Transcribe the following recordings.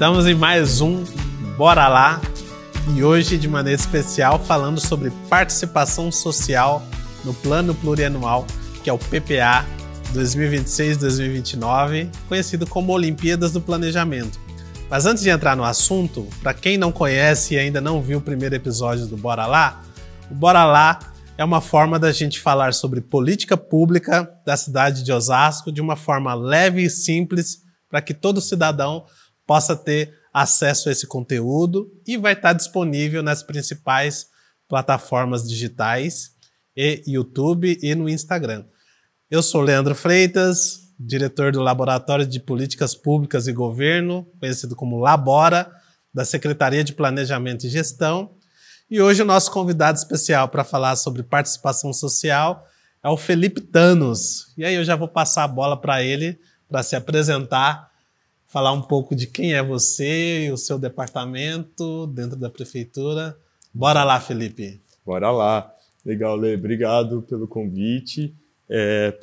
Estamos em mais um Bora Lá e hoje de maneira especial falando sobre participação social no Plano Plurianual, que é o PPA 2026-2029, conhecido como Olimpíadas do Planejamento. Mas antes de entrar no assunto, para quem não conhece e ainda não viu o primeiro episódio do Bora Lá, o Bora Lá é uma forma da gente falar sobre política pública da cidade de Osasco de uma forma leve e simples para que todo cidadão possa ter acesso a esse conteúdo e vai estar disponível nas principais plataformas digitais e YouTube e no Instagram. Eu sou Leandro Freitas, diretor do Laboratório de Políticas Públicas e Governo, conhecido como Labora, da Secretaria de Planejamento e Gestão. E hoje o nosso convidado especial para falar sobre participação social é o Felipe Thanos. E aí eu já vou passar a bola para ele para se apresentar, falar um pouco de quem é você e o seu departamento dentro da prefeitura. Bora lá, Felipe. Bora lá. Legal, Lê. Obrigado pelo convite.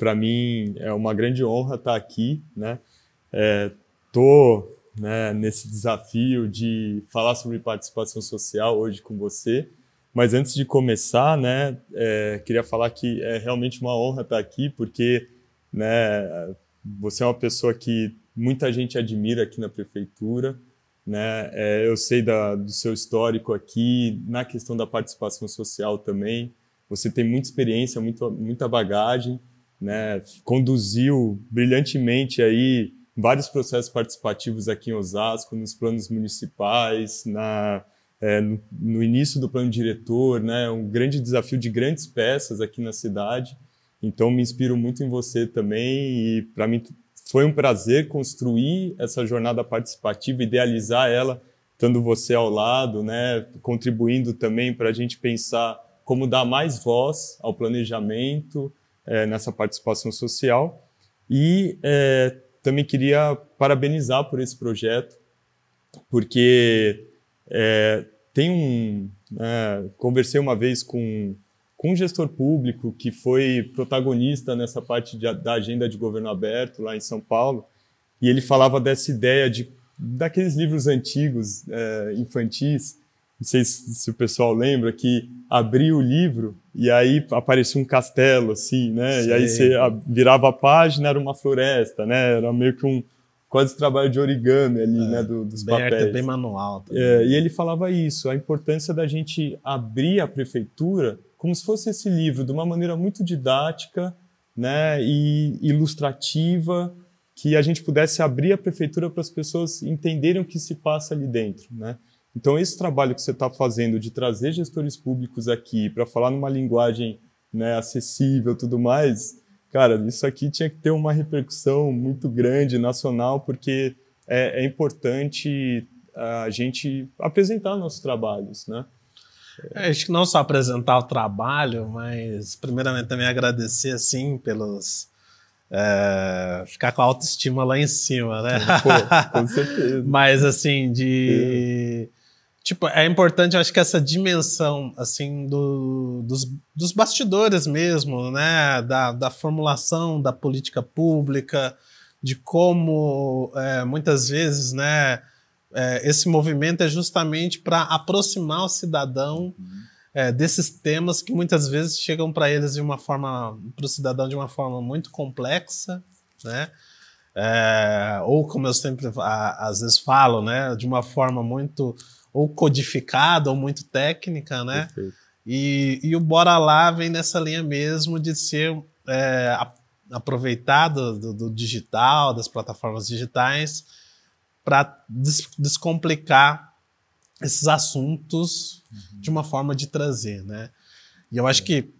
Para mim é uma grande honra estar aqui, né? Nesse desafio de falar sobre participação social hoje com você. Mas antes de começar, né, queria falar que é realmente uma honra estar aqui, porque, né, você é uma pessoa que muita gente admira aqui na prefeitura, né? Eu sei do seu histórico aqui na questão da participação social também. Você tem muita experiência, muita bagagem, né? Conduziu brilhantemente aí vários processos participativos aqui em Osasco, nos planos municipais, no início do plano diretor, né? Um grande desafio de grandes peças aqui na cidade. Então, me inspiro muito em você também e, para mim, foi um prazer construir essa jornada participativa, idealizar ela, estando você ao lado, né? Contribuindo também para a gente pensar como dar mais voz ao planejamento nessa participação social. E também queria parabenizar por esse projeto, porque conversei uma vez com um gestor público que foi protagonista nessa parte da agenda de governo aberto lá em São Paulo, e ele falava dessa ideia daqueles livros antigos, infantis, não sei se o pessoal lembra, que abria o livro e aí aparecia um castelo, assim, né? Sim. E aí você virava a página, era uma floresta, né? Era meio que quase trabalho de origami ali, né? Dos papéis. Bem manual também. E ele falava isso, a importância da gente abrir a prefeitura como se fosse esse livro, de uma maneira muito didática, né? E ilustrativa, que a gente pudesse abrir a prefeitura para as pessoas entenderem o que se passa ali dentro, né? Então, esse trabalho que você está fazendo de trazer gestores públicos aqui para falar numa linguagem, né, acessível e tudo mais, cara, isso aqui tinha que ter uma repercussão muito grande, nacional, porque é importante a gente apresentar nossos trabalhos, né? Acho que não só apresentar o trabalho, mas primeiramente também agradecer, assim, pelos... ficar com a autoestima lá em cima, né? Pô, com certeza. Mas, assim, tipo, é importante, eu acho que essa dimensão, assim, dos bastidores mesmo, né? Da formulação da política pública, de como, muitas vezes, né? Esse movimento é justamente para aproximar o cidadão desses temas que muitas vezes chegam para eles para o cidadão de uma forma muito complexa, né? Ou, como eu sempre às vezes falo, né? De uma forma muito ou codificada ou muito técnica, né? E o Bora Lá vem nessa linha mesmo de ser aproveitado do digital, das plataformas digitais, para descomplicar esses assuntos de uma forma de trazer, né? E eu acho que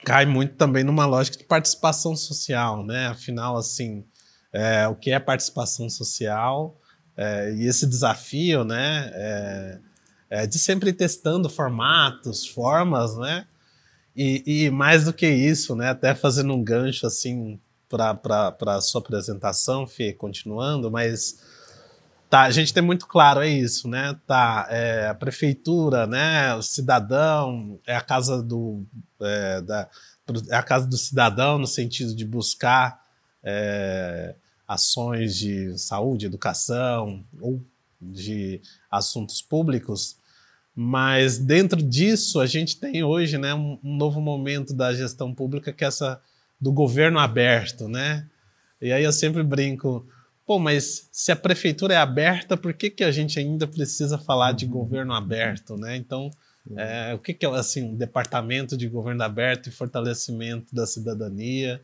cai muito também numa lógica de participação social, né? Afinal, assim, o que é participação social? E esse desafio, né? De sempre ir testando formatos, formas, né? E mais do que isso, né? Até fazendo um gancho, assim, para a sua apresentação, Fê, continuando, mas... Tá, a gente tem muito claro, é isso, né? Tá, a prefeitura, né? O cidadão, é a casa do cidadão no sentido de buscar ações de saúde, educação, ou de assuntos públicos, mas dentro disso a gente tem hoje, né, um novo momento da gestão pública que é essa do governo aberto, né? E aí eu sempre brinco, pô, mas se a prefeitura é aberta, por que que a gente ainda precisa falar de governo aberto, né? Então, o que é assim, um departamento de governo aberto e fortalecimento da cidadania?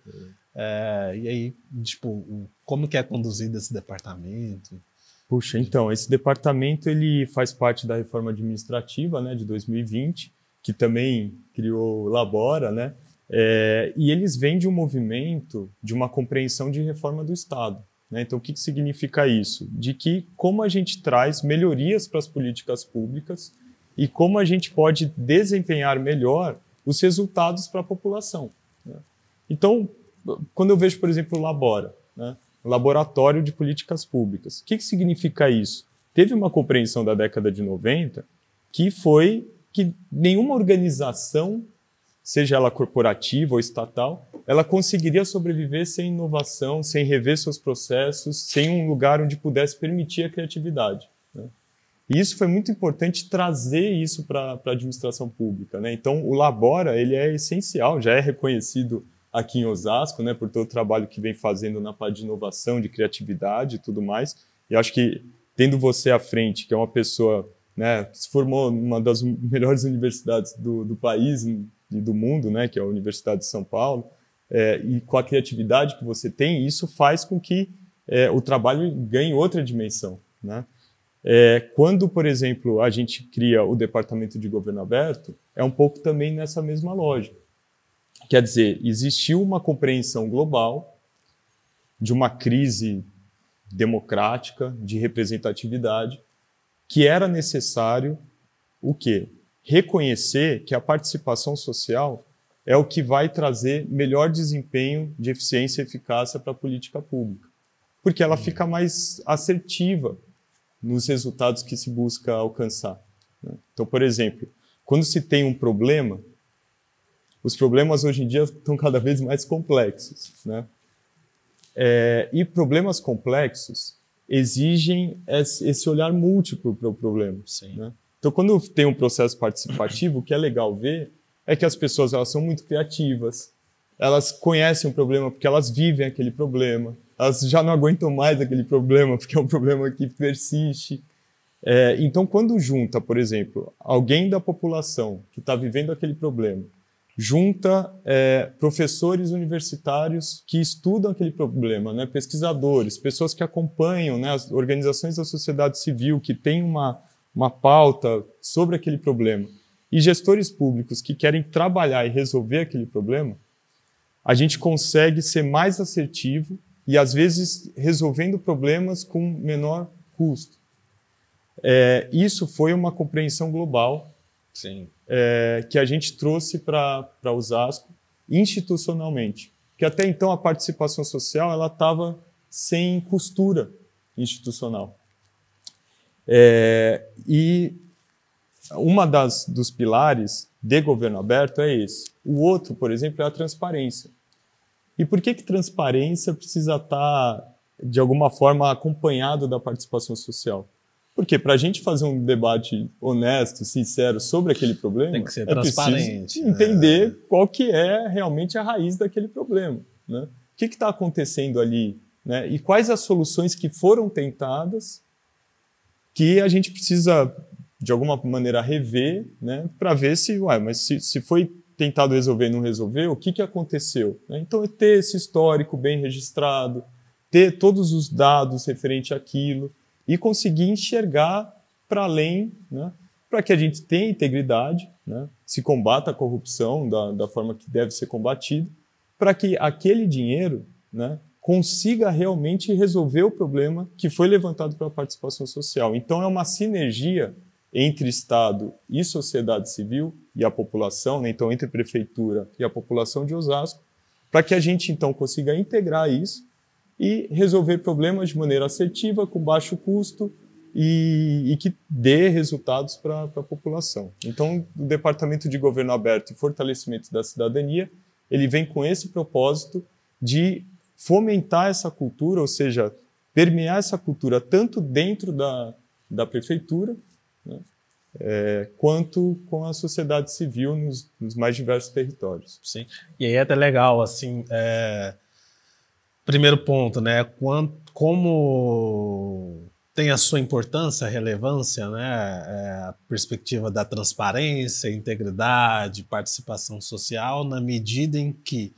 E aí, tipo, como que é conduzido esse departamento? Puxa, então, esse departamento ele faz parte da reforma administrativa, né, de 2020, que também criou o Labora, né? E eles vêm de um movimento de uma compreensão de reforma do Estado, né? Então, o que significa isso? De que como a gente traz melhorias para as políticas públicas e como a gente pode desempenhar melhor os resultados para a população, né? Então, quando eu vejo, por exemplo, o Labora, né, Laboratório de Políticas Públicas, o que significa isso? Teve uma compreensão da década de 90 que foi que nenhuma organização, seja ela corporativa ou estatal, ela conseguiria sobreviver sem inovação, sem rever seus processos, sem um lugar onde pudesse permitir a criatividade, né? E isso foi muito importante trazer isso para a administração pública, né? Então, o Labora ele é essencial, já é reconhecido aqui em Osasco, né, por todo o trabalho que vem fazendo na parte de inovação, de criatividade e tudo mais. E acho que, tendo você à frente, que é uma pessoa, né, que se formou numa das melhores universidades do país e do mundo, né, que é a Universidade de São Paulo, e com a criatividade que você tem, isso faz com que o trabalho ganhe outra dimensão, né? Quando, por exemplo, a gente cria o Departamento de Governo Aberto, é um pouco também nessa mesma lógica. Quer dizer, existiu uma compreensão global de uma crise democrática, de representatividade, que era necessário o quê? Reconhecer que a participação social é o que vai trazer melhor desempenho de eficiência e eficácia para a política pública, porque ela fica mais assertiva nos resultados que se busca alcançar, né? Então, por exemplo, quando se tem um problema, os problemas hoje em dia estão cada vez mais complexos, né? E problemas complexos exigem esse olhar múltiplo para o problema, né? Então, quando tem um processo participativo, o que é legal ver é que as pessoas elas são muito criativas, elas conhecem o problema porque elas vivem aquele problema, elas já não aguentam mais aquele problema porque é um problema que persiste. Então, quando junta, por exemplo, alguém da população que está vivendo aquele problema, junta professores universitários que estudam aquele problema, né, pesquisadores, pessoas que acompanham, né, as organizações da sociedade civil que têm uma pauta sobre aquele problema, e gestores públicos que querem trabalhar e resolver aquele problema, a gente consegue ser mais assertivo e, às vezes, resolvendo problemas com menor custo. Isso foi uma compreensão global. Sim. Que a gente trouxe para Osasco institucionalmente. Porque até então a participação social ela estava sem costura institucional. E uma dos pilares de governo aberto é esse. O outro, por exemplo, é a transparência. E por que transparência precisa estar, de alguma forma, acompanhado da participação social? Porque para a gente fazer um debate honesto, sincero sobre aquele problema, tem que ser transparente, entender qual que é realmente a raiz daquele problema, né? O que está acontecendo ali, né? E quais as soluções que foram tentadas que a gente precisa, de alguma maneira, rever, né? Para ver mas se foi tentado resolver e não resolveu, o que aconteceu, né? Então, ter esse histórico bem registrado, ter todos os dados referentes àquilo, e conseguir enxergar para além, né, para que a gente tenha integridade, né, se combata a corrupção da forma que deve ser combatido, para que aquele dinheiro, né, consiga realmente resolver o problema que foi levantado pela participação social. Então, é uma sinergia entre Estado e sociedade civil e a população, né, então entre prefeitura e a população de Osasco, para que a gente então consiga integrar isso e resolver problemas de maneira assertiva, com baixo custo e que dê resultados para a população. Então, o Departamento de Governo Aberto e Fortalecimento da Cidadania, ele vem com esse propósito de fomentar essa cultura, ou seja, permear essa cultura tanto dentro da prefeitura, né, quanto com a sociedade civil nos mais diversos territórios. Sim. E aí é até legal, assim, primeiro ponto, né? Como tem a sua importância, relevância, né? A perspectiva da transparência, integridade, participação social, na medida em que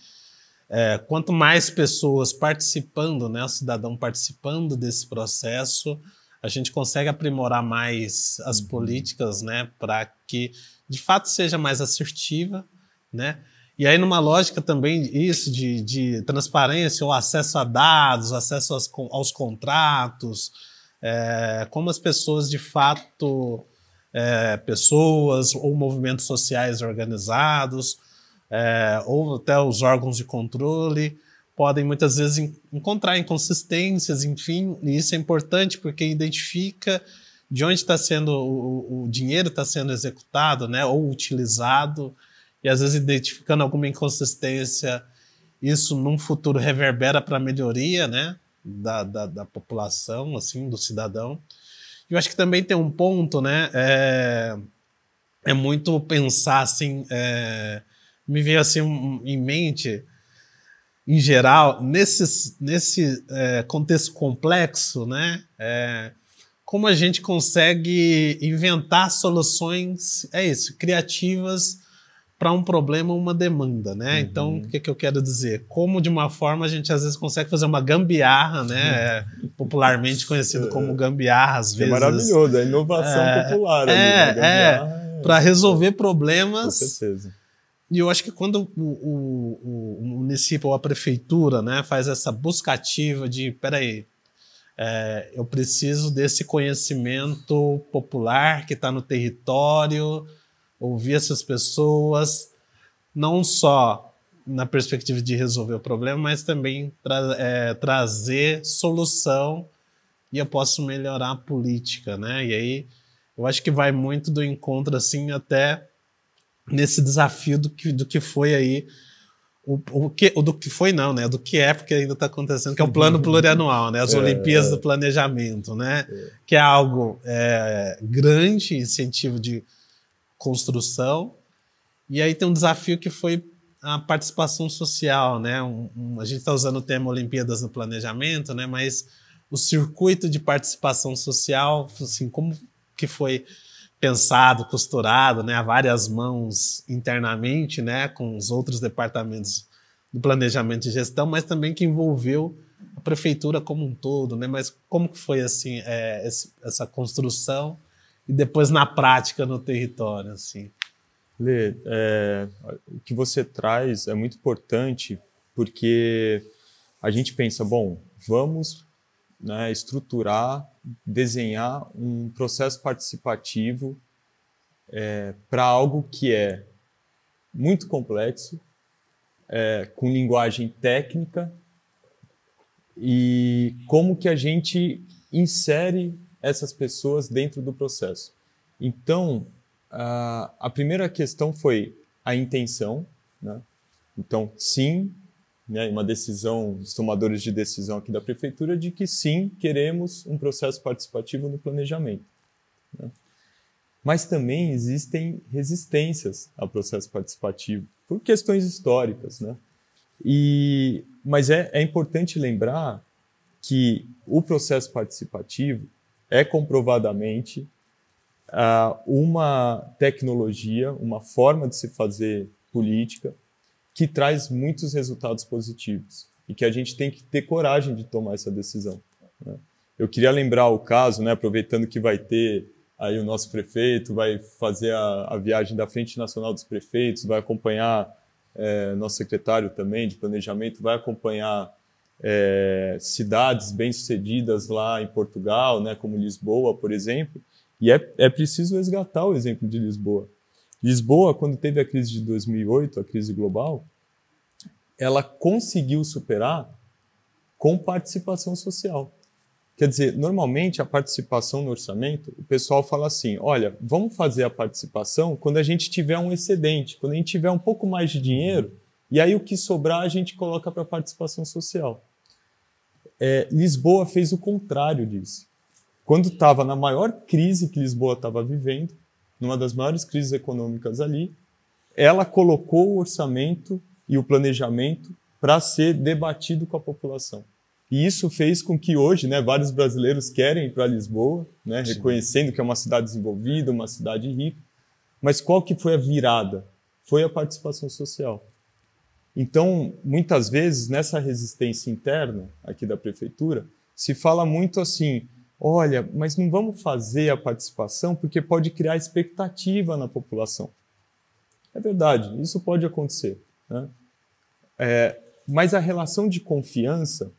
quanto mais pessoas participando, né, o cidadão participando desse processo, a gente consegue aprimorar mais as políticas, né, para que de fato seja mais assertiva, né? E aí numa lógica também isso de transparência, o acesso a dados, acesso aos contratos, como as pessoas de fato, pessoas ou movimentos sociais organizados, ou até os órgãos de controle, podem muitas vezes encontrar inconsistências, enfim, e isso é importante porque identifica de onde está sendo o dinheiro está sendo executado, né, ou utilizado, e às vezes identificando alguma inconsistência, isso num futuro reverbera para a melhoria, né, da população, assim, do cidadão. E eu acho que também tem um ponto, né, é muito pensar assim, me veio assim em mente, em geral, nesse contexto complexo, né, como a gente consegue inventar soluções, criativas para um problema ou uma demanda, né? Então, o que eu quero dizer? Como, de uma forma, a gente às vezes consegue fazer uma gambiarra, né? Popularmente conhecido como gambiarra, às vezes. É maravilhoso, a inovação popular ali. Para resolver problemas. Com certeza. E eu acho que quando o município ou a prefeitura, né, faz essa busca ativa de, peraí, eu preciso desse conhecimento popular que está no território, ouvir essas pessoas, não só na perspectiva de resolver o problema, mas também trazer solução, e eu posso melhorar a política, né? E aí eu acho que vai muito do encontro, assim, até nesse desafio do que foi aí, do que foi não, né? Do que porque ainda está acontecendo, que é o plano plurianual, né? As Olimpíadas do Planejamento, né? Que é algo grande, incentivo de construção, e aí tem um desafio que foi a participação social, né? A gente está usando o termo Olimpíadas no Planejamento, né? Mas o circuito de participação social, assim, como que foi pensado, costurado, né, a várias mãos internamente, né, com os outros departamentos do planejamento e gestão, mas também que envolveu a prefeitura como um todo, né? Mas como que foi assim essa construção e depois na prática no território, assim? Lê, o que você traz é muito importante porque a gente pensa, bom, vamos, né, estruturar, desenhar um processo participativo para algo que é muito complexo, com linguagem técnica, e como que a gente insere essas pessoas dentro do processo. Então, a primeira questão foi a intenção, né? Então, sim, né, uma decisão, os tomadores de decisão aqui da prefeitura, de que sim, queremos um processo participativo no planejamento, né? Mas também existem resistências ao processo participativo, por questões históricas, né? Mas é importante lembrar que o processo participativo é comprovadamente uma tecnologia, uma forma de se fazer política que traz muitos resultados positivos e que a gente tem que ter coragem de tomar essa decisão, né? Eu queria lembrar o caso, né, aproveitando que vai ter aí o nosso prefeito, vai fazer a viagem da Frente Nacional dos Prefeitos, vai acompanhar nosso secretário também de planejamento, vai acompanhar cidades bem-sucedidas lá em Portugal, né, como Lisboa, por exemplo, e é preciso resgatar o exemplo de Lisboa. Lisboa, quando teve a crise de 2008, a crise global, ela conseguiu superar com participação social. Quer dizer, normalmente a participação no orçamento, o pessoal fala assim, olha, vamos fazer a participação quando a gente tiver um excedente, quando a gente tiver um pouco mais de dinheiro, e aí o que sobrar a gente coloca para participação social. Lisboa fez o contrário disso. quando estava na maior crise que Lisboa estava vivendo, numa das maiores crises econômicas ali, ela colocou o orçamento e o planejamento para ser debatido com a população. E isso fez com que hoje, né, vários brasileiros querem ir para Lisboa, né, reconhecendo que é uma cidade desenvolvida, uma cidade rica. Mas qual que foi a virada? Foi a participação social. Então, muitas vezes, nessa resistência interna aqui da prefeitura, se fala muito assim, olha, mas não vamos fazer a participação porque pode criar expectativa na população. É verdade, isso pode acontecer, né? Mas a relação de confiança,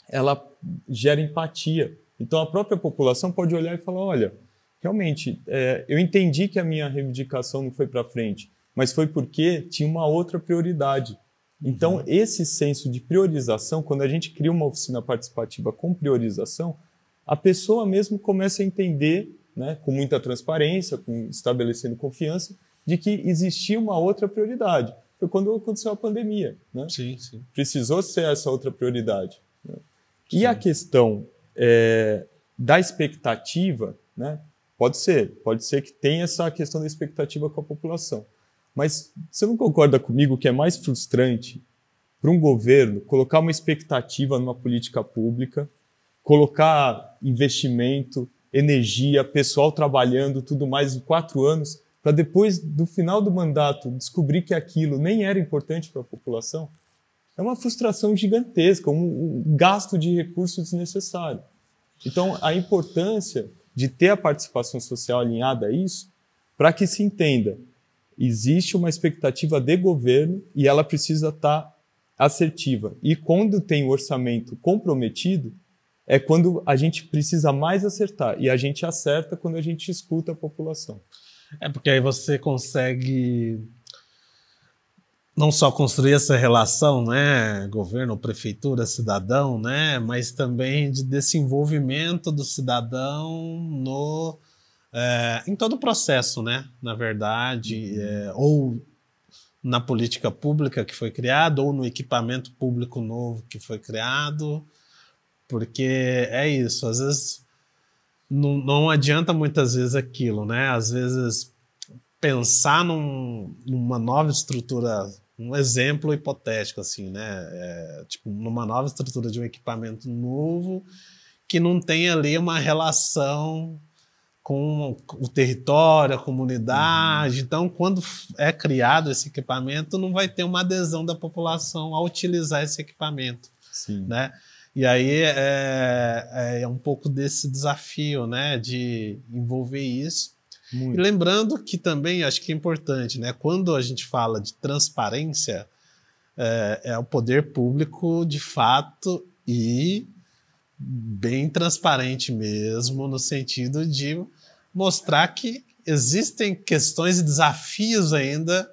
ela gera empatia. Então, a própria população pode olhar e falar, olha, realmente, eu entendi que a minha reivindicação não foi para frente, mas foi porque tinha uma outra prioridade. Então, esse senso de priorização, quando a gente cria uma oficina participativa com priorização, a pessoa mesmo começa a entender, né, com muita transparência, estabelecendo confiança, de que existia uma outra prioridade. Foi quando aconteceu a pandemia, né? Sim, sim. Precisou ser essa outra prioridade, né? E a questão da expectativa, né? Pode ser que tenha essa questão da expectativa com a população. Mas você não concorda comigo que é mais frustrante para um governo colocar uma expectativa numa política pública, colocar investimento, energia, pessoal trabalhando, tudo mais em 4 anos, para depois, do final do mandato, descobrir que aquilo nem era importante para a população? É uma frustração gigantesca, um gasto de recursos desnecessário. Então, a importância de ter a participação social alinhada a isso, para que se entenda, existe uma expectativa de governo e ela precisa estar assertiva. E quando tem o orçamento comprometido, é quando a gente precisa mais acertar. E a gente acerta quando a gente escuta a população. Porque aí você consegue não só construir essa relação, né, governo, prefeitura, cidadão, né, mas também de desenvolvimento do cidadão em todo o processo, né, na verdade, ou na política pública que foi criada, ou no equipamento público novo que foi criado, porque é isso, às vezes não adianta muitas vezes aquilo, né, às vezes pensar numa nova estrutura, um exemplo hipotético, assim, né? Tipo, numa nova estrutura de um equipamento novo que não tem ali uma relação com o território, a comunidade. Então, quando é criado esse equipamento, não vai ter uma adesão da população a utilizar esse equipamento. Sim. Né? E aí é um pouco desse desafio, né? De envolver isso. Muito. E lembrando que também, acho que é importante, né? Quando a gente fala de transparência, é o poder público de fato e bem transparente mesmo, no sentido de mostrar que existem questões e desafios ainda,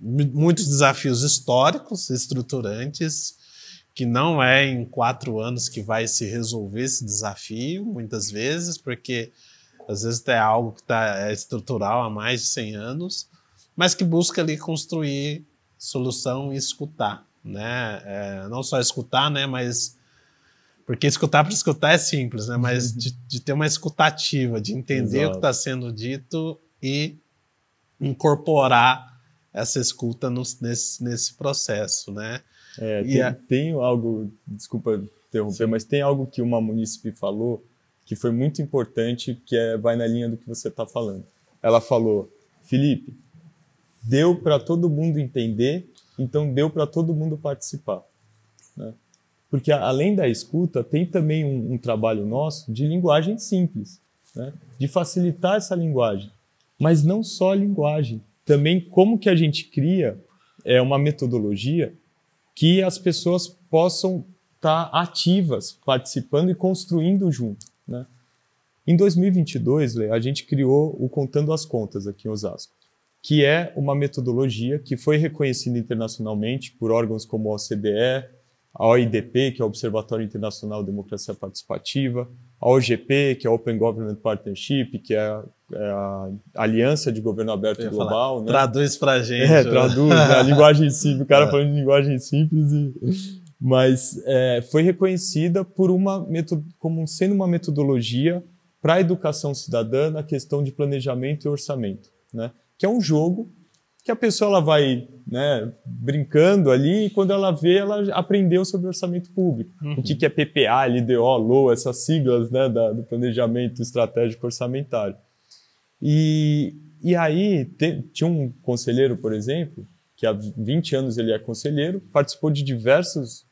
muitos desafios históricos, estruturantes, que não é em 4 anos que vai se resolver esse desafio, muitas vezes, porque às vezes é algo que é estrutural há mais de 100 anos, mas que busca ali construir solução e escutar, né? Não só escutar, né? Mas porque escutar para escutar é simples, né? Mas de ter uma escutativa, de entender Exato. O que está sendo dito e incorporar essa escuta nesse processo, né? Tem algo, desculpa interromper, mas tem algo que uma munícipe falou que foi muito importante, que vai na linha do que você está falando. Ela falou, Felipe, deu para todo mundo entender, então deu para todo mundo participar. Né? Porque além da escuta, tem também um trabalho nosso de linguagem simples, né? De facilitar essa linguagem. Mas não só a linguagem, também como que a gente cria uma metodologia que as pessoas possam estar ativas, participando e construindo junto. Né? Em 2022, Lê, a gente criou o Contando as Contas aqui em Osasco, que é uma metodologia que foi reconhecida internacionalmente por órgãos como a OCDE, a OIDP, que é o Observatório Internacional de Democracia Participativa, a OGP, que é a Open Government Partnership, que é a Aliança de Governo Aberto Global. Né? Traduz pra gente. Traduz, né? A linguagem simples, o cara falando de linguagem simples mas foi reconhecida como sendo uma metodologia para a educação cidadã na questão de planejamento e orçamento, né? Que é um jogo que a pessoa ela vai, né, brincando ali e quando ela vê, ela aprendeu sobre orçamento público. O que é PPA, LDO, LOA, essas siglas, né, do planejamento estratégico orçamentário. E aí tinha um conselheiro, por exemplo, que há 20 anos ele é conselheiro, participou de diversas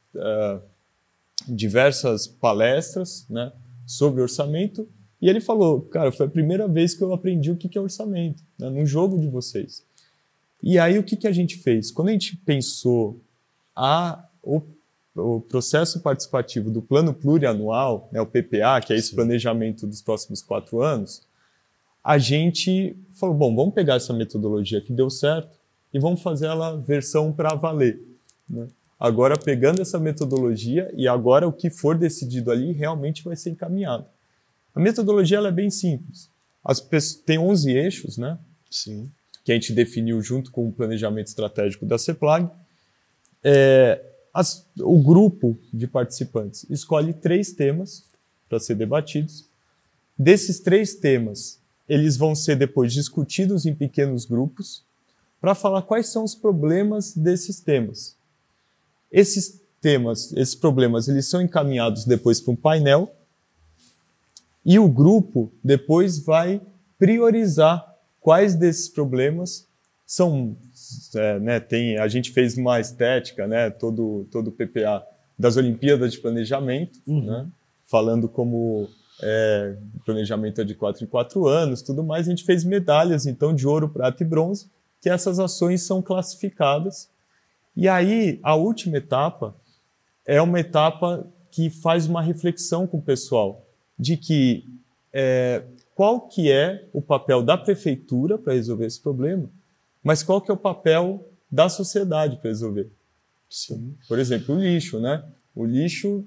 palestras, né, sobre orçamento, e ele falou, cara, foi a primeira vez que eu aprendi o que é orçamento, né, num jogo de vocês. E aí o que a gente fez? Quando a gente pensou o processo participativo do plano plurianual, né, o PPA, que é esse planejamento dos próximos 4 anos, a gente falou, bom, vamos pegar essa metodologia que deu certo e vamos fazer ela versão para valer, né? Agora, pegando essa metodologia e agora o que for decidido ali realmente vai ser encaminhado. A metodologia ela é bem simples. Tem 11 eixos, né? Sim. Que a gente definiu junto com o planejamento estratégico da CEPLAG. O grupo de participantes escolhe 3 temas para ser debatidos. Desses 3 temas, eles vão ser depois discutidos em pequenos grupos para falar quais são os problemas desses temas. Esses problemas, eles são encaminhados depois para um painel e o grupo depois vai priorizar quais desses problemas são, né, a gente fez uma estética, né, todo o PPA das Olimpíadas de Planejamento, né, falando como planejamento é de 4 em 4 anos, tudo mais, a gente fez medalhas, então, de ouro, prata e bronze, que essas ações são classificadas. E aí, a última etapa é uma etapa que faz uma reflexão com o pessoal, de que qual que é o papel da prefeitura para resolver esse problema, mas qual que é o papel da sociedade para resolver. Sim. Por exemplo, o lixo, né? O lixo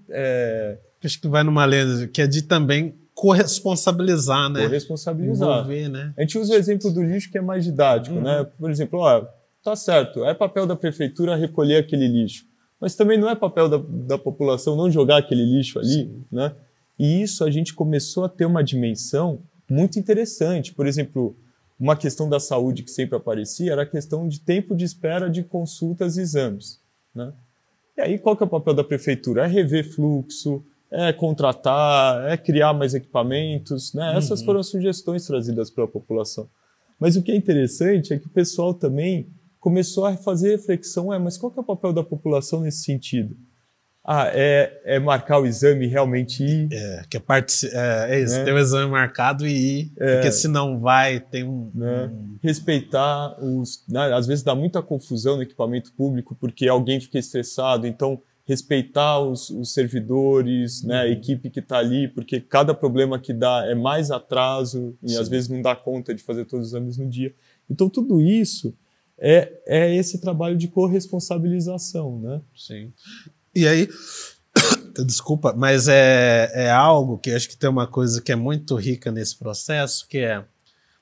acho que vai numa lenda que é de também corresponsabilizar, né? Corresponsabilizar. Envolver, né? A gente usa o exemplo do lixo que é mais didático, né? Por exemplo, tá certo, é papel da prefeitura recolher aquele lixo, mas também não é papel da população não jogar aquele lixo ali, né? E isso a gente começou a ter uma dimensão muito interessante. Por exemplo, uma questão da saúde que sempre aparecia era a questão de tempo de espera de consultas e exames, né? E aí qual que é o papel da prefeitura? É rever fluxo, é contratar, é criar mais equipamentos, né? Essas foram as sugestões trazidas pela população. Mas o que é interessante é que o pessoal também começou a fazer reflexão, mas qual que é o papel da população nesse sentido? É marcar o exame e realmente ir. É isso, né? Ter o exame marcado e ir, porque se não vai, tem respeitar né? Às vezes dá muita confusão no equipamento público porque alguém fica estressado, então respeitar os servidores, né? A equipe que está ali, porque cada problema que dá é mais atraso e às vezes não dá conta de fazer todos os exames no dia. Então tudo isso é esse trabalho de corresponsabilização, né? Sim. E aí, desculpa, mas é algo que acho que tem uma coisa que é muito rica nesse processo, que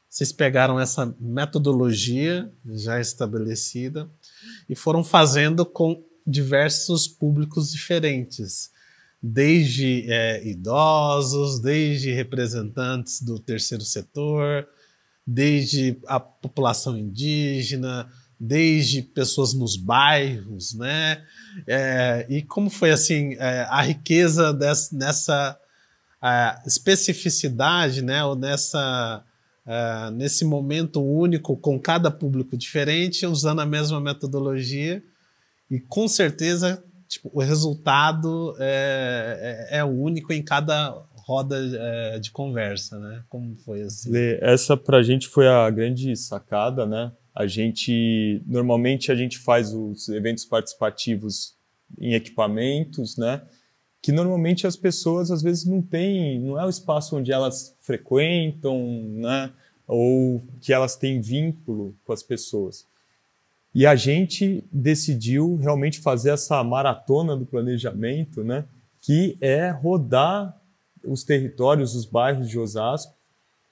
vocês pegaram essa metodologia já estabelecida e foram fazendo com diversos públicos diferentes, desde idosos, desde representantes do terceiro setor, desde a população indígena, desde pessoas nos bairros, né? E como foi assim a riqueza nessa especificidade, né? Ou nesse momento único com cada público diferente, usando a mesma metodologia e com certeza o resultado é único em cada roda de conversa, né? Como foi assim? Essa pra gente foi a grande sacada, né? Normalmente a gente faz os eventos participativos em equipamentos, né? Que normalmente as pessoas às vezes não é o espaço onde elas frequentam, né? Ou que elas têm vínculo com as pessoas. E a gente decidiu realmente fazer essa maratona do planejamento, né? Que é rodar os territórios, os bairros de Osasco,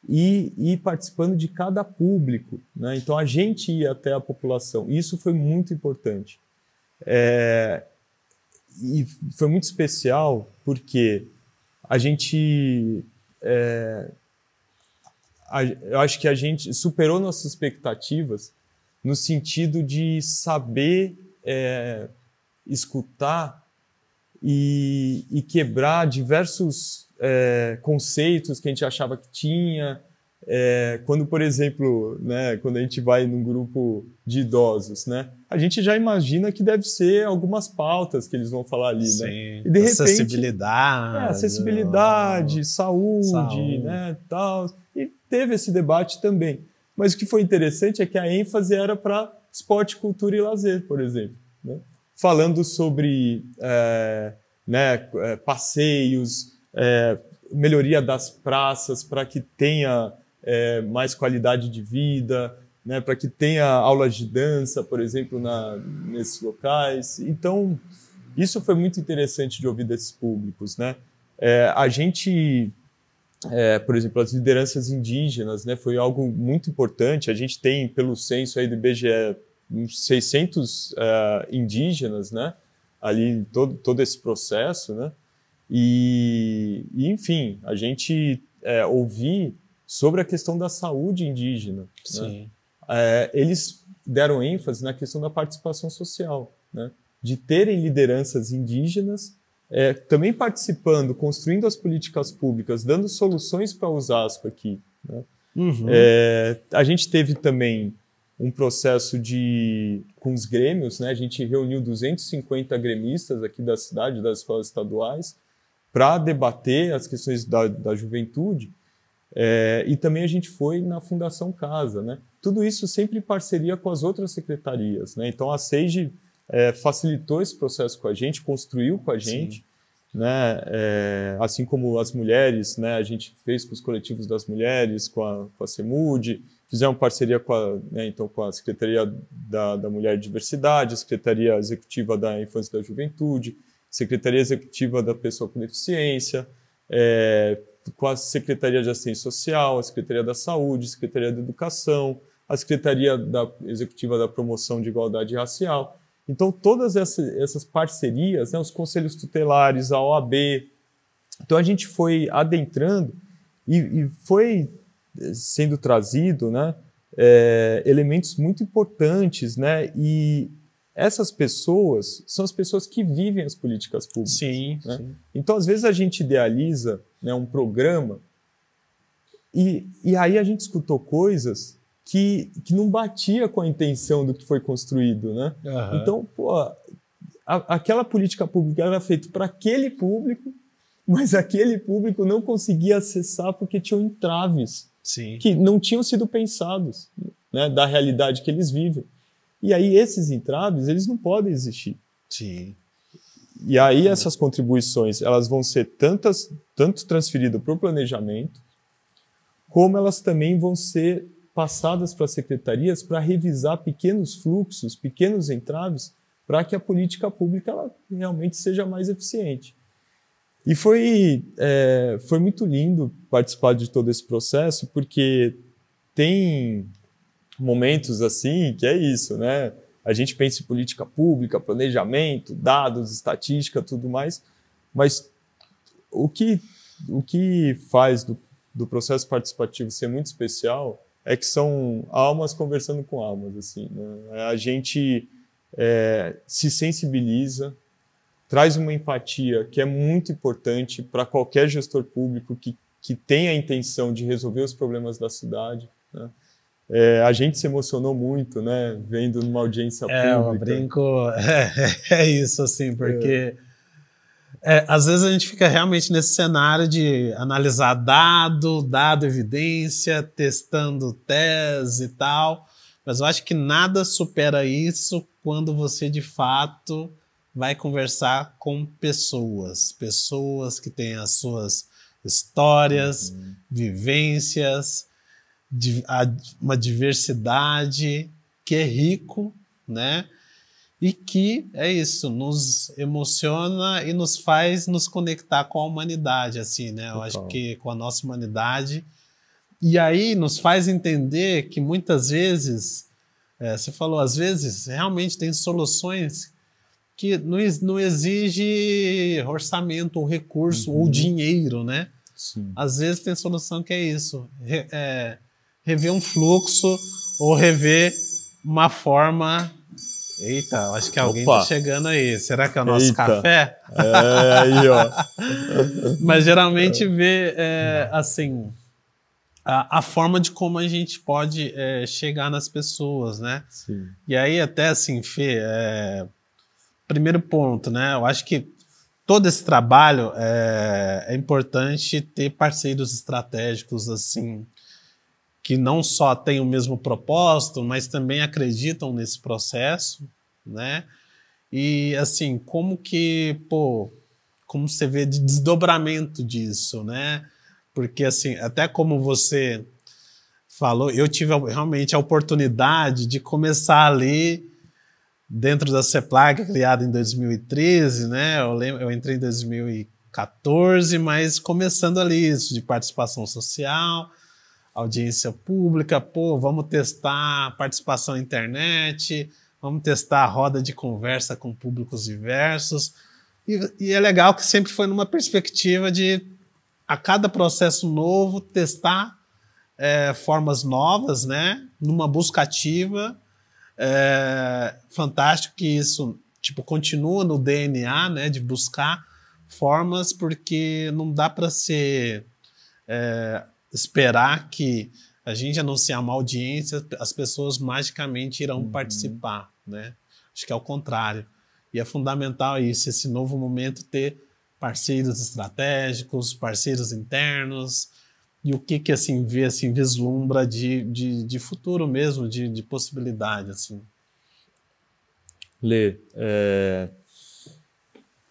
e participando de cada público, né? Então a gente ia até a população. Isso foi muito importante. E foi muito especial porque a gente eu acho que a gente superou nossas expectativas no sentido de saber escutar e quebrar diversos conceitos que a gente achava que tinha. Quando, por exemplo, né, quando a gente vai num grupo de idosos, né, a gente já imagina que deve ser algumas pautas que eles vão falar ali, Sim. né? E de repente, acessibilidade, saúde, né, tal. E teve esse debate também. Mas o que foi interessante é que a ênfase era para esporte, cultura e lazer, por exemplo, né? Falando sobre passeios, melhoria das praças para que tenha mais qualidade de vida, né, para que tenha aulas de dança, por exemplo, nesses locais. Então, isso foi muito interessante de ouvir desses públicos, né? A gente, por exemplo, as lideranças indígenas, né, foi algo muito importante. A gente tem, pelo censo aí do IBGE, uns 600 indígenas, né, ali em todo esse processo, né? E enfim, a gente ouvir sobre a questão da saúde indígena. Sim. Né? Eles deram ênfase na questão da participação social, né? De terem lideranças indígenas, também participando, construindo as políticas públicas, dando soluções para Osasco aqui. Né? Uhum. A gente teve também um processo com os grêmios, né? A gente reuniu 250 gremistas aqui da cidade, das escolas estaduais, para debater as questões da juventude, e também a gente foi na Fundação Casa, né? Tudo isso sempre em parceria com as outras secretarias, né? Então a SEIGE facilitou esse processo com a gente, construiu com a gente, né? Assim como as mulheres, né? A gente fez com os coletivos das mulheres, com a CEMUD, fizemos parceria com a Secretaria da Mulher e Diversidade, a Secretaria Executiva da Infância e da Juventude, Secretaria Executiva da Pessoa com Deficiência, com a Secretaria de Assistência Social, a Secretaria da Saúde, a Secretaria da Educação, a Secretaria Executiva da Promoção de Igualdade Racial. Então, todas essas parcerias, né, os conselhos tutelares, a OAB, então a gente foi adentrando e foi sendo trazido, né, elementos muito importantes, né, e essas pessoas são as pessoas que vivem as políticas públicas. Sim, né? sim. Então, às vezes, a gente idealiza, né, um programa e aí a gente escutou coisas que não batia com a intenção do que foi construído. Né? Uhum. Então, aquela política pública era feita para aquele público, mas aquele público não conseguia acessar porque tinham entraves que não tinham sido pensados, né, da realidade que eles vivem. E aí esses entraves, eles não podem existir. Sim. E aí essas contribuições, elas vão ser tanto transferidas para o planejamento, como elas também vão ser passadas para as secretarias para revisar pequenos fluxos, pequenos entraves, para que a política pública ela realmente seja mais eficiente. E foi muito lindo participar de todo esse processo, porque tem momentos assim que é isso, né? A gente pensa em política pública, planejamento, dados, estatística, tudo mais, mas o que faz do processo participativo ser muito especial é que são almas conversando com almas, assim, né? A gente se sensibiliza, traz uma empatia que é muito importante para qualquer gestor público que tenha a intenção de resolver os problemas da cidade, né? A gente se emocionou muito, né, vendo numa audiência pública. Eu brinco, isso, assim, porque às vezes a gente fica realmente nesse cenário de analisar dado, evidência, testando tese e tal, mas eu acho que nada supera isso quando você, de fato, vai conversar com pessoas que têm as suas histórias, vivências, uma diversidade que é rico, né? E que é isso, nos emociona e nos faz nos conectar com a humanidade, assim, né? Eu acho que com a nossa humanidade. E aí nos faz entender que muitas vezes, você falou, às vezes realmente tem soluções que não exige orçamento ou recurso ou dinheiro, né? Sim. Às vezes tem solução que é isso, rever um fluxo ou rever uma forma. Eita, acho que alguém está chegando aí. Será que é o nosso café? Aí, ó. Mas geralmente vê, assim, a forma de como a gente pode chegar nas pessoas, né? Sim. E aí até assim, Fê, primeiro ponto, né? Eu acho que todo esse trabalho é importante ter parceiros estratégicos, assim, que não só têm o mesmo propósito, mas também acreditam nesse processo, né? E, assim, como você vê de desdobramento disso, né? Porque, assim, até como você falou, eu tive realmente a oportunidade de começar ali dentro da CEPLAG, criada em 2013, né? Eu entrei em 2014, mas começando ali isso, de participação social, audiência pública, vamos testar participação na internet, vamos testar a roda de conversa com públicos diversos. E é legal que sempre foi numa perspectiva de, a cada processo novo, testar formas novas, né? Numa busca ativa. Fantástico que isso continua no DNA, né? De buscar formas, porque não dá para esperar que a gente anunciar uma audiência, as pessoas magicamente irão participar, né? Acho que é o contrário. E é fundamental isso, esse novo momento, ter parceiros estratégicos, parceiros internos, e o que assim vê, assim, vislumbra de futuro mesmo, de possibilidade, assim. Lê,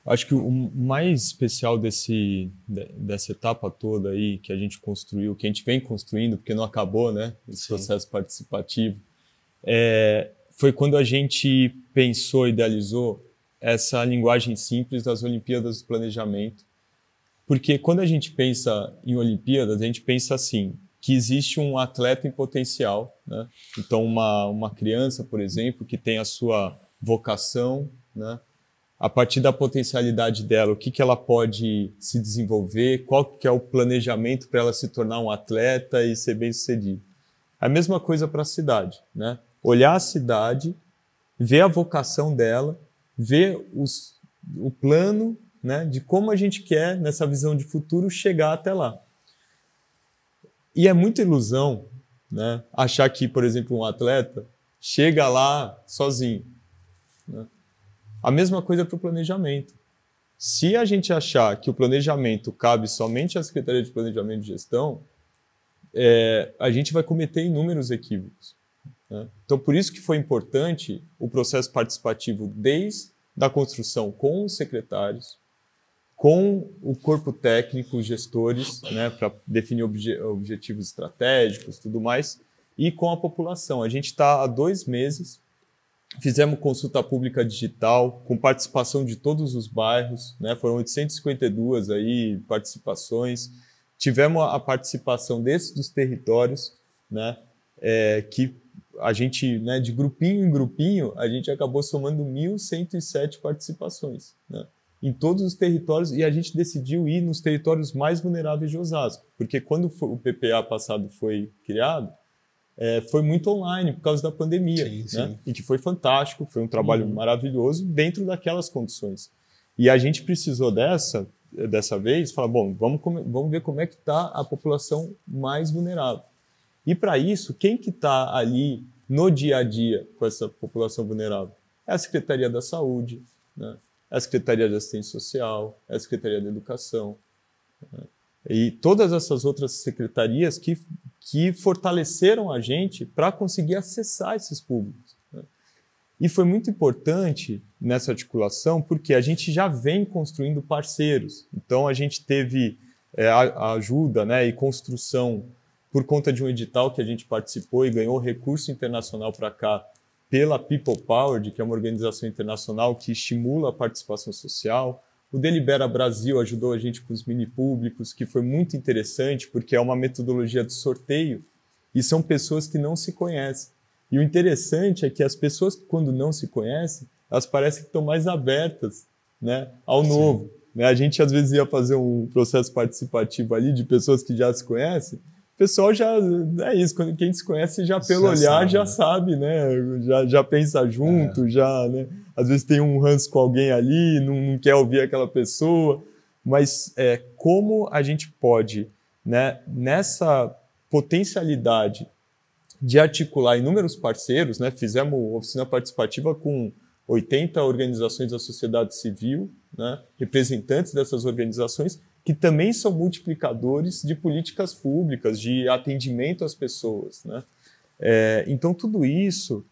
acho que o mais especial dessa etapa toda aí que a gente construiu, que a gente vem construindo, porque não acabou, né, esse Sim. processo participativo, foi quando a gente pensou, idealizou essa linguagem simples das Olimpíadas do Planejamento. Porque quando a gente pensa em Olimpíadas, a gente pensa assim, que existe um atleta em potencial, né? Então uma criança, por exemplo, que tem a sua vocação, né? A partir da potencialidade dela, o que ela pode se desenvolver, qual que é o planejamento para ela se tornar um atleta e ser bem-sucedido. A mesma coisa para a cidade, né? Olhar a cidade, ver a vocação dela, ver o plano, né, de como a gente quer, nessa visão de futuro, chegar até lá. E é muita ilusão, né, achar que, por exemplo, um atleta chega lá sozinho, né? A mesma coisa para o planejamento. Se a gente achar que o planejamento cabe somente à Secretaria de Planejamento e Gestão, a gente vai cometer inúmeros equívocos, né? Então, por isso que foi importante o processo participativo desde a construção com os secretários, com o corpo técnico, os gestores, né, para definir objetivos estratégicos, tudo mais, e com a população. A gente está há 2 meses, fizemos consulta pública digital, com participação de todos os bairros, né, foram 852 aí participações, tivemos a participação dos territórios, né, que a gente, né, de grupinho em grupinho, a gente acabou somando 1.107 participações, né, em todos os territórios, e a gente decidiu ir nos territórios mais vulneráveis de Osasco, porque quando o PPA passado foi criado, foi muito online por causa da pandemia, sim, né? sim. E que foi fantástico, foi um trabalho maravilhoso dentro daquelas condições. E a gente precisou dessa vez falar, bom, vamos ver como é que está a população mais vulnerável. E para isso, quem que está ali no dia a dia com essa população vulnerável? É a Secretaria da Saúde, né? É a Secretaria de Assistência Social, é a Secretaria da Educação, né? E todas essas outras secretarias que fortaleceram a gente para conseguir acessar esses públicos, né? E foi muito importante nessa articulação porque a gente já vem construindo parceiros. Então a gente teve a ajuda, né, e construção por conta de um edital que a gente participou e ganhou recurso internacional para cá pela People Powered, que é uma organização internacional que estimula a participação social. O Delibera Brasil ajudou a gente com os mini-públicos, que foi muito interessante, porque é uma metodologia de sorteio e são pessoas que não se conhecem. E o interessante é que as pessoas, quando não se conhecem, elas parecem que estão mais abertas, né, ao novo. né? A gente às vezes ia fazer um processo participativo ali de pessoas que já se conhecem, o pessoal já, é isso, quem se conhece já pelo olhar sabe, já sabe, né? Já pensa junto, já, né? Às vezes tem um ranço com alguém ali, não quer ouvir aquela pessoa, mas como a gente pode, né, nessa potencialidade de articular inúmeros parceiros, né? Fizemos oficina participativa com 80 organizações da sociedade civil, né? Representantes dessas organizações, que também são multiplicadores de políticas públicas, de atendimento às pessoas, né? Então, tudo isso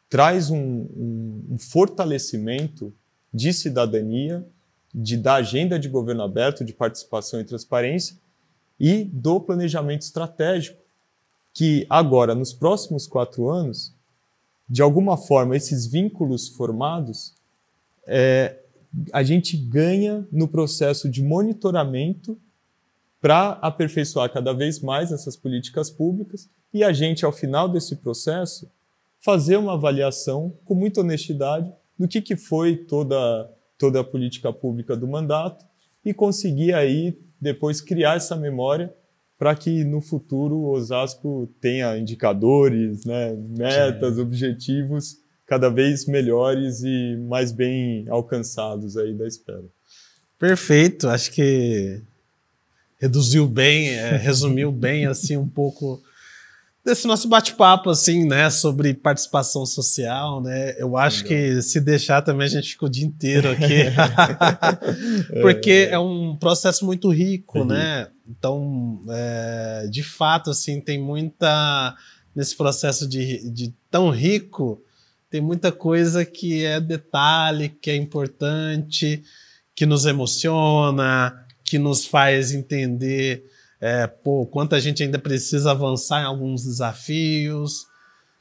traz um fortalecimento de cidadania, da agenda de governo aberto, de participação e transparência, e do planejamento estratégico, que agora, nos próximos 4 anos, de alguma forma, esses vínculos formados, a gente ganha no processo de monitoramento para aperfeiçoar cada vez mais essas políticas públicas e a gente, ao final desse processo, fazer uma avaliação com muita honestidade do que foi toda a política pública do mandato e conseguir aí depois criar essa memória para que no futuro o Osasco tenha indicadores, né, metas, objetivos cada vez melhores e mais bem alcançados aí da espera. Perfeito, acho que reduziu bem, resumiu bem assim um pouco desse nosso bate-papo assim, né, sobre participação social, né? Eu acho que se deixar também a gente fica o dia inteiro aqui, porque é um processo muito rico, né? Então, de fato, assim, tem muita nesse processo de tão rico, tem muita coisa que é detalhe, que é importante, que nos emociona, que nos faz entender quanto a gente ainda precisa avançar em alguns desafios,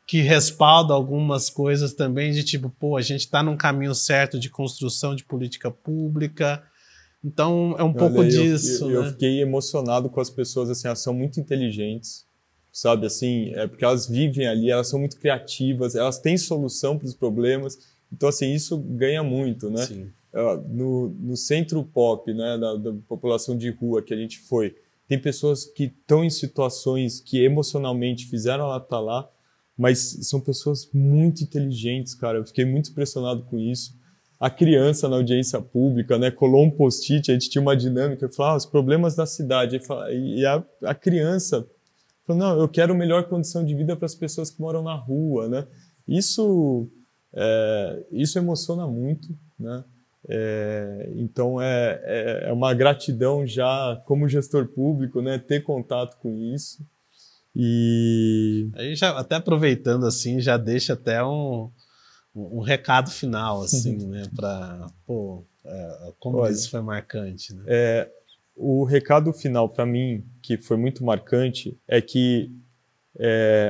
que respalda algumas coisas também de tipo, a gente está num caminho certo de construção de política pública. Então, é um pouco disso. Eu fiquei emocionado com as pessoas, assim, elas são muito inteligentes, sabe, assim, porque elas vivem ali, elas são muito criativas, elas têm solução para os problemas, então, assim, isso ganha muito, né? Sim. No centro pop, né, da população de rua que a gente foi, tem pessoas que estão em situações que emocionalmente fizeram ela estar lá, mas são pessoas muito inteligentes, cara, eu fiquei muito impressionado com isso. A criança na audiência pública, né, colou um post-it, a gente tinha uma dinâmica, falava os problemas da cidade, e a criança falou, não, eu quero melhor condição de vida para as pessoas que moram na rua, né? Isso emociona muito, né? Então é uma gratidão já como gestor público, né, ter contato com isso. E aí já até aproveitando assim, já deixa até um recado final assim, né, para como olha, isso foi marcante, né? O recado final para mim que foi muito marcante é que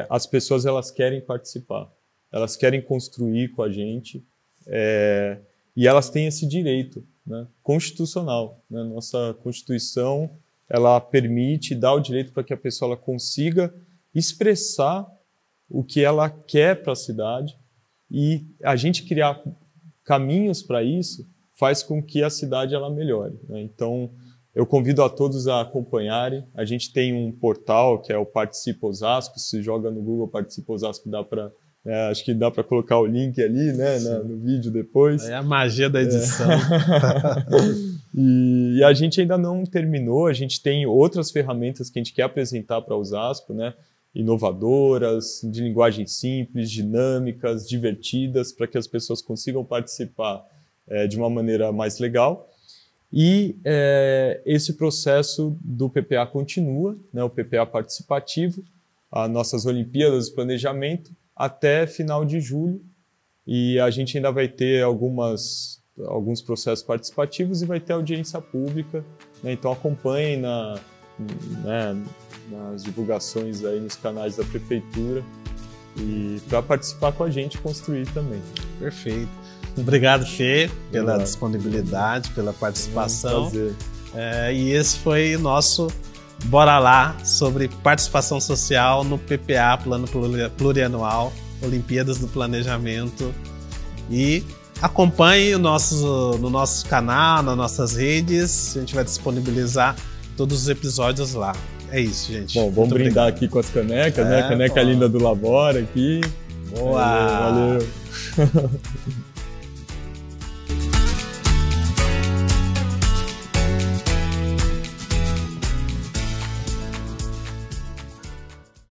as pessoas elas querem participar, elas querem construir com a gente. E elas têm esse direito, né, constitucional, né? Nossa Constituição, ela permite, dá o direito para que a pessoa ela consiga expressar o que ela quer para a cidade e a gente criar caminhos para isso faz com que a cidade ela melhore, né? Então, eu convido a todos a acompanharem. A gente tem um portal que é o Participa Osasco, se joga no Google Participa Osasco, dá para acho que dá para colocar o link ali, né, no vídeo depois. É a magia da edição. E a gente ainda não terminou, a gente tem outras ferramentas que a gente quer apresentar para Osasco, né, inovadoras, de linguagem simples, dinâmicas, divertidas, para que as pessoas consigam participar de uma maneira mais legal. E esse processo do PPA continua, né, o PPA participativo, as nossas Olimpíadas de Planejamento, até final de julho, e a gente ainda vai ter alguns processos participativos e vai ter audiência pública, né? Então acompanhem nas divulgações aí nos canais da prefeitura e para participar com a gente construir também. Perfeito. Obrigado, Fê, pela disponibilidade, pela participação. Prazer. E esse foi o nosso Bora Lá sobre participação social no PPA, Plano Plurianual, Olimpíadas do Planejamento. E acompanhe no nosso canal, nas nossas redes. A gente vai disponibilizar todos os episódios lá. É isso, gente. Bom, vamos brindar aqui com as canecas, né? Caneca linda do Labora aqui. Boa! Valeu.